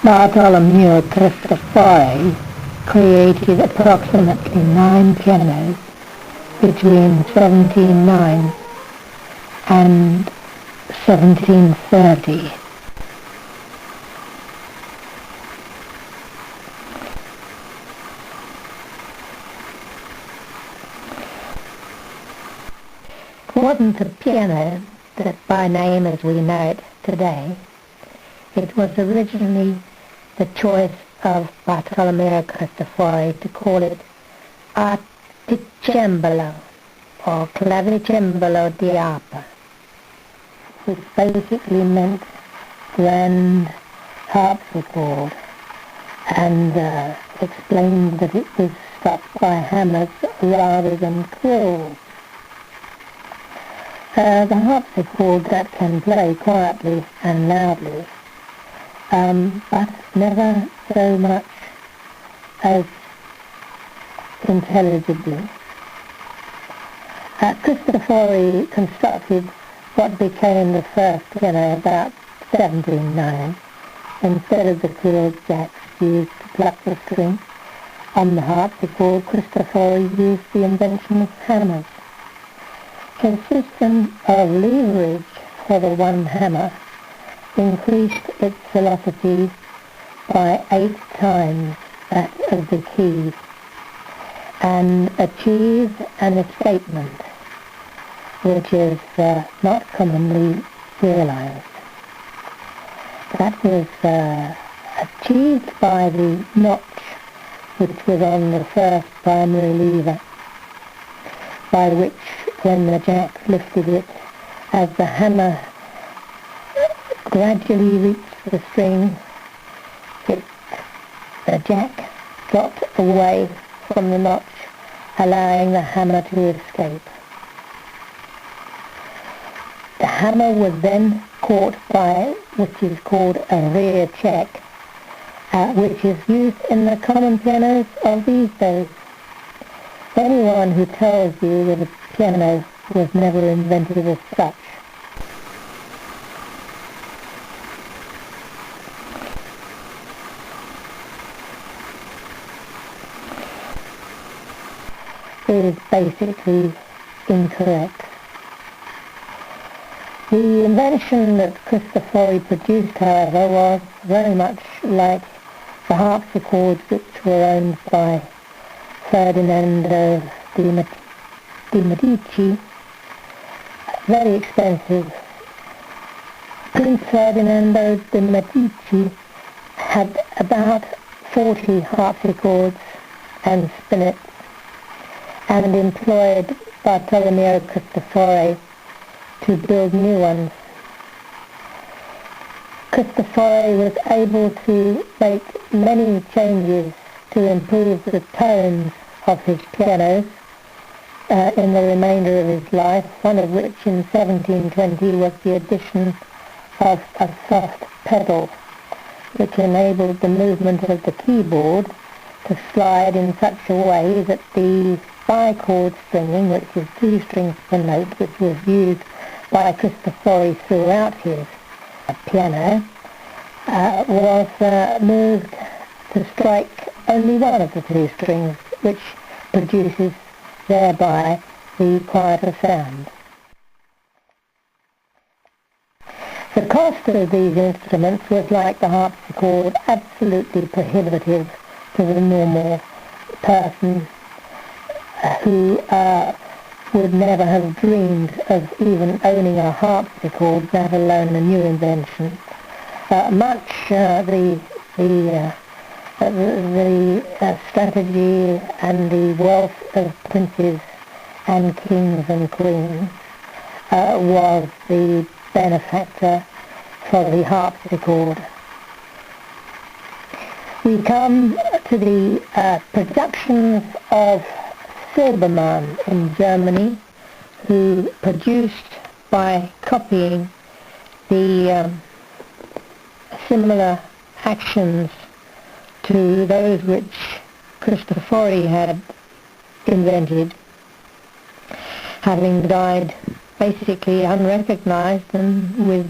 Bartolomeo Cristofori created approximately 9 pianos between 1709 and 1730. It wasn't a piano that by name as we know it today. It was originally the choice of Bartolomeo Cristofori to call it articembalo or clavicembalo di arpa, which basically meant grand harpsichord, and explained that it was struck by hammers rather than quills. The harpsichord that can play quietly and loudly, but never so much as intelligibly. Cristofori constructed what became the first piano about 1709. Instead of the quilled jacks used to pluck the string on the harpsichord, Cristofori used the invention of hammers. His system of leverage for the one hammer increased its velocity by 8 times that of the keys and achieved an escapement which is not commonly realized. That was achieved by the notch which was on the first primary lever, by which, when the jack lifted it, as the hammer gradually reached the string, the jack dropped away from the notch, allowing the hammer to escape. The hammer was then caught by which is called a rear check, which is used in the common pianos of these days. Anyone who tells you that a piano was never invented as such is basically incorrect. The invention that Cristofori produced, however, was very much like the harpsichords which were owned by Fernando di Medici, very expensive. Prince Fernando di Medici had about 40 harpsichords and spinets, and employed Bartolomeo Cristofori to build new ones. Cristofori was able to make many changes to improve the tones of his pianos in the remainder of his life, one of which in 1720 was the addition of a soft pedal which enabled the movement of the keyboard to slide in such a way that the bi-chord stringing, which is 2 strings per note, which was used by Cristofori throughout his piano, was moved to strike only one of the 2 strings, which produces thereby the quieter sound. The cost of these instruments was, like the harpsichord, absolutely prohibitive to the normal person who would never have dreamed of even owning a harpsichord, let alone a new invention. The strategy and the wealth of princes and kings and queens was the benefactor for the harpsichord. We come to the productions of Silbermann in Germany, who produced, by copying the similar actions to those which Cristofori had invented, having died basically unrecognized and with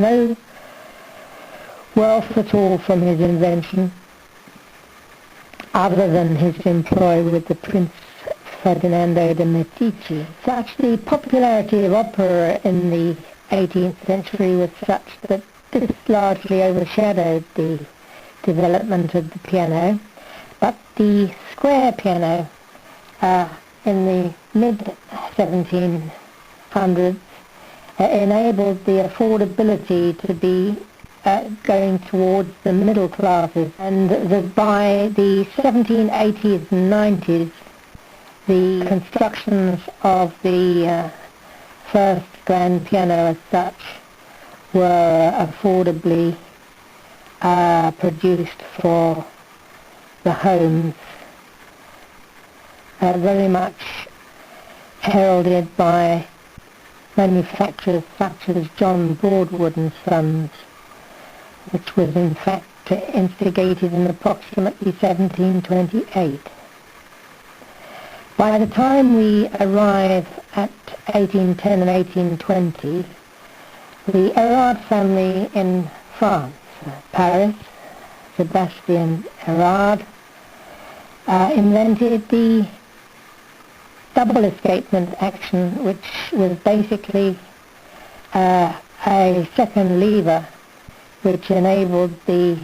wealth at all from his invention, other than his employ with the Prince Ferdinando de' Medici. Such the popularity of opera in the 18th century was such that this largely overshadowed the development of the piano, but the square piano in the mid-1700s enabled the affordability to be going towards the middle classes, and by the 1780s and 90s the constructions of the first grand piano as such were affordably produced for the homes, very much heralded by manufacturers such as John Broadwood and Sons, which was in fact instigated in approximately 1728. By the time we arrive at 1810 and 1820, the Erard family in France, Paris, Sebastian Erard, invented the double escapement action, which was basically a second lever which enabled the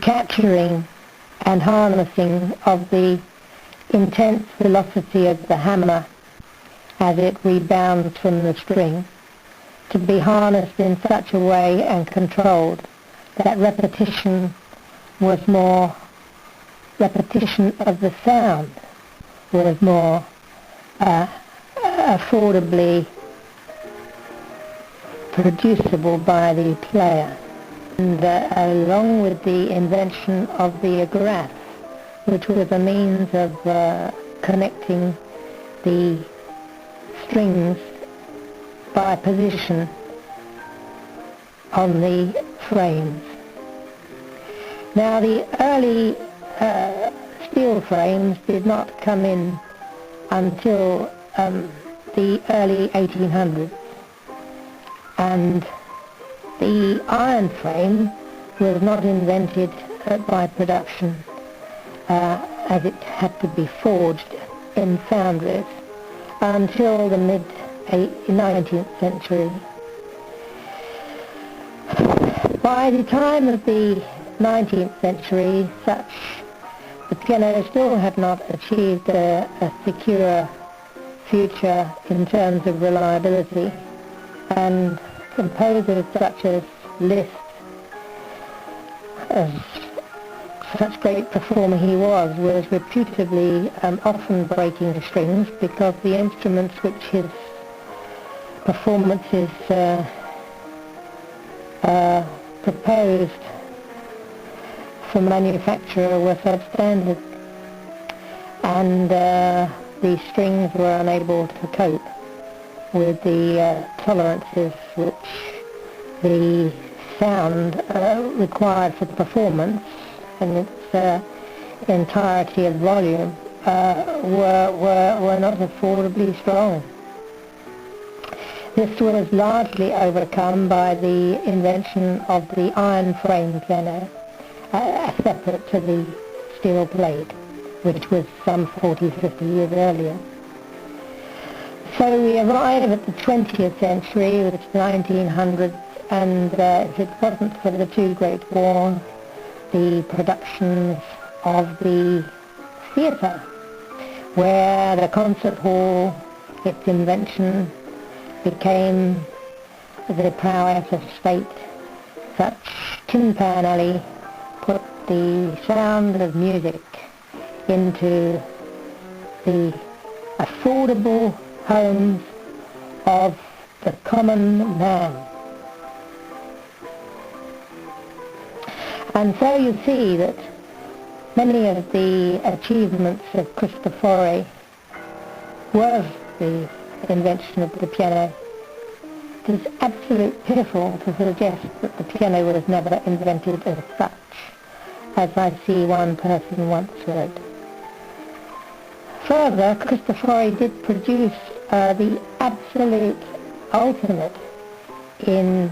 capturing and harnessing of the intense velocity of the hammer as it rebounds from the string to be harnessed in such a way and controlled that repetition of the sound was more affordably producible by the player. And along with the invention of the agrafe, which was a means of connecting the strings by position on the frames. Now the early steel frames did not come in until the early 1800s, and the iron frame was not invented by production as it had to be forged in foundries until the mid-19th century. By the time of the 19th century, the piano still had not achieved a secure future in terms of reliability, and composers such as Liszt, as such great performer he was reputably often breaking the strings, because the instruments which his performances proposed for manufacture were substandard, and the strings were unable to cope with the tolerances which the sound required for the performance and its entirety of volume were not affordably strong. This was largely overcome by the invention of the iron frame piano, separate to the steel plate, which was some 40-50 years earlier. So we arrive at the 20th century, with the 1900s, and if it wasn't for the two great wars, the productions of the theatre, where the concert hall, its invention, became the prowess of state, such Tin Pan Alley put the sound of music into the affordable homes of the common man. And so you see that many of the achievements of Cristofori was the invention of the piano. It is absolutely pitiful to suggest that the piano was never invented as such, as I see one person once wrote. Further, Cristofori did produce the absolute ultimate in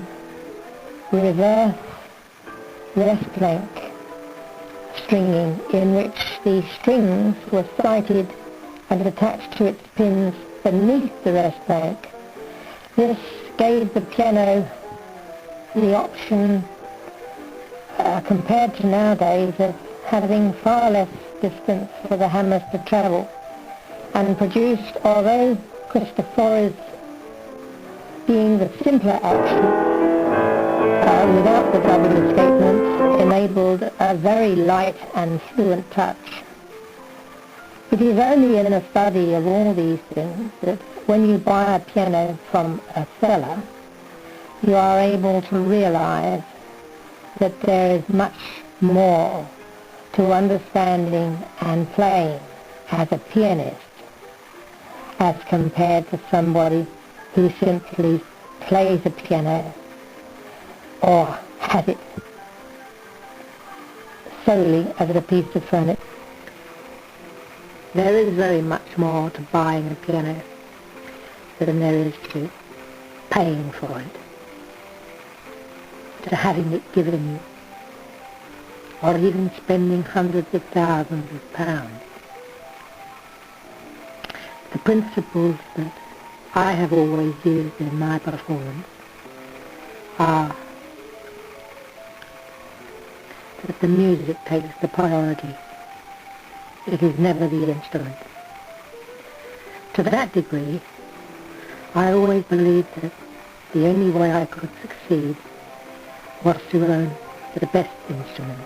reverse rest length stringing, in which the strings were sighted and attached to its pins beneath the rest length. This gave the piano the option, compared to nowadays, of having far less distance for the hammers to travel, and produced, although CHRISTOFORI's being the simpler action, without the double escapements, enabled a very light and fluent touch. It is only in a study of all these things that when you buy a piano from a seller, you are able to realize that there is much more to understanding and playing as a pianist as compared to somebody who simply plays a piano or has it solely as a piece of furniture. There is very much more to buying a piano than there is to paying for it, to having it given you, or even spending hundreds of thousands of pounds. The principles that I have always used in my performance are that the music takes the priority. It is never the instrument. To that degree, I always believed that the only way I could succeed was to own the best instrument.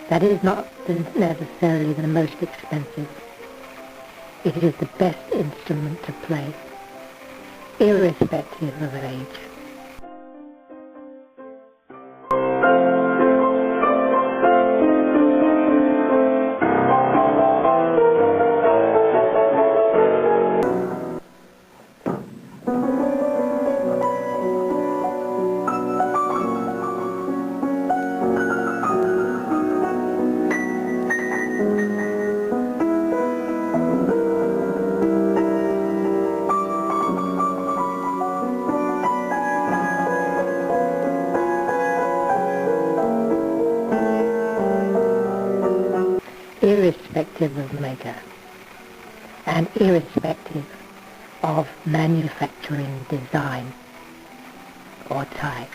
That is not necessarily the most expensive. It is the best instrument to play, irrespective of age. Irrespective of maker and irrespective of manufacturing design or type.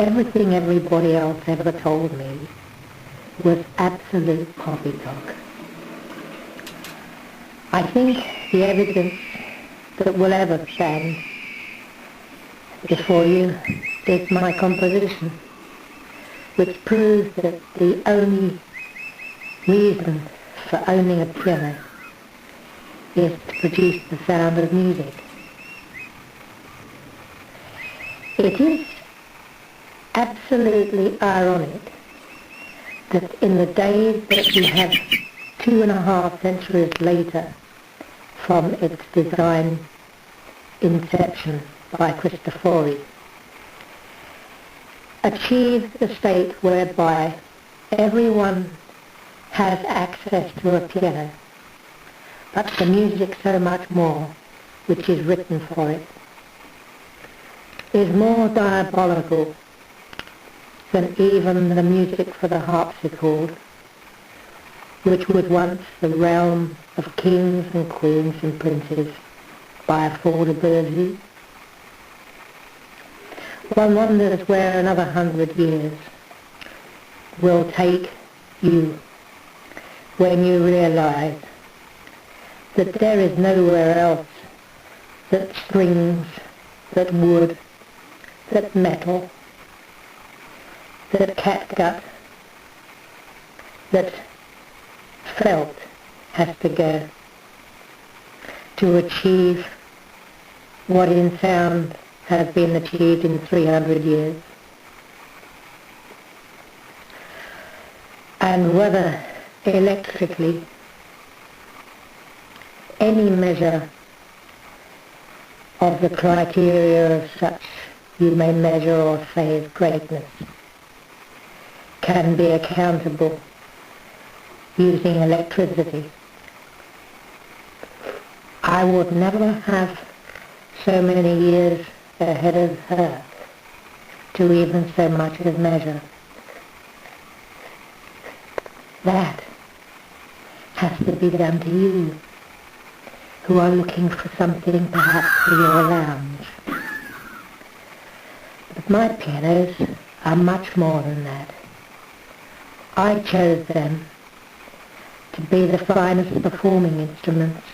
everything everybody else ever told me was absolute poppycock. I think the evidence that will ever stand before you is my composition, which proves that the only reason for owning a piano is to produce the sound of music. It is absolutely ironic that in the days that we have 2.5 centuries later from its design inception by Cristofori, achieved a state whereby everyone has access to a piano, but the music so much more, which is written for it, is more diabolical than even the music for the harpsichord, which was once the realm of kings and queens and princes by affordability. One wonders where another 100 years will take you when you realise that there is nowhere else that strings, that wood, that metal, that catgut, that felt has to go to achieve what in sound has been achieved in 300 years. And whether electrically any measure of the criteria of such you may measure or say as greatness can be accountable using electricity, I would never have so many years ahead of her to even so much as measure. That has to be done to you, who are looking for something perhaps for your lounge. But my pianos are much more than that. I chose them to be the finest performing instruments.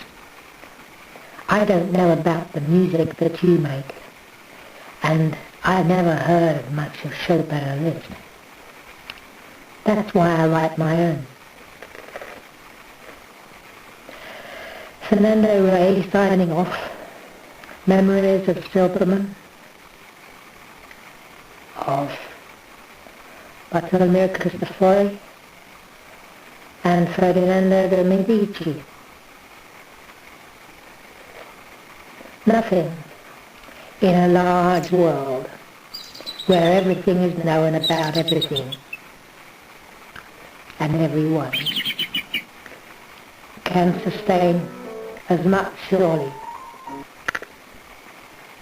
I don't know about the music that you make, and I never heard much of Chopin or Liszt. That's why I write my own. Fernando Ray signing off. Memories of Silberman, of Bartolomeo Cristofori and Ferdinando de' Medici. Nothing in a large world where everything is known about everything and everyone can sustain as much, surely,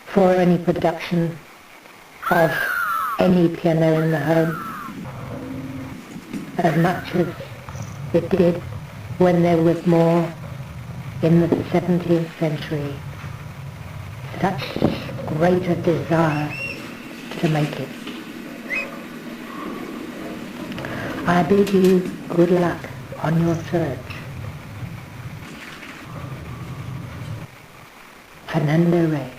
for any production of any piano in the home as much as it did when there was more in the 17th century. Such greater desire to make it. I bid you good luck on your search. Fernando Ray.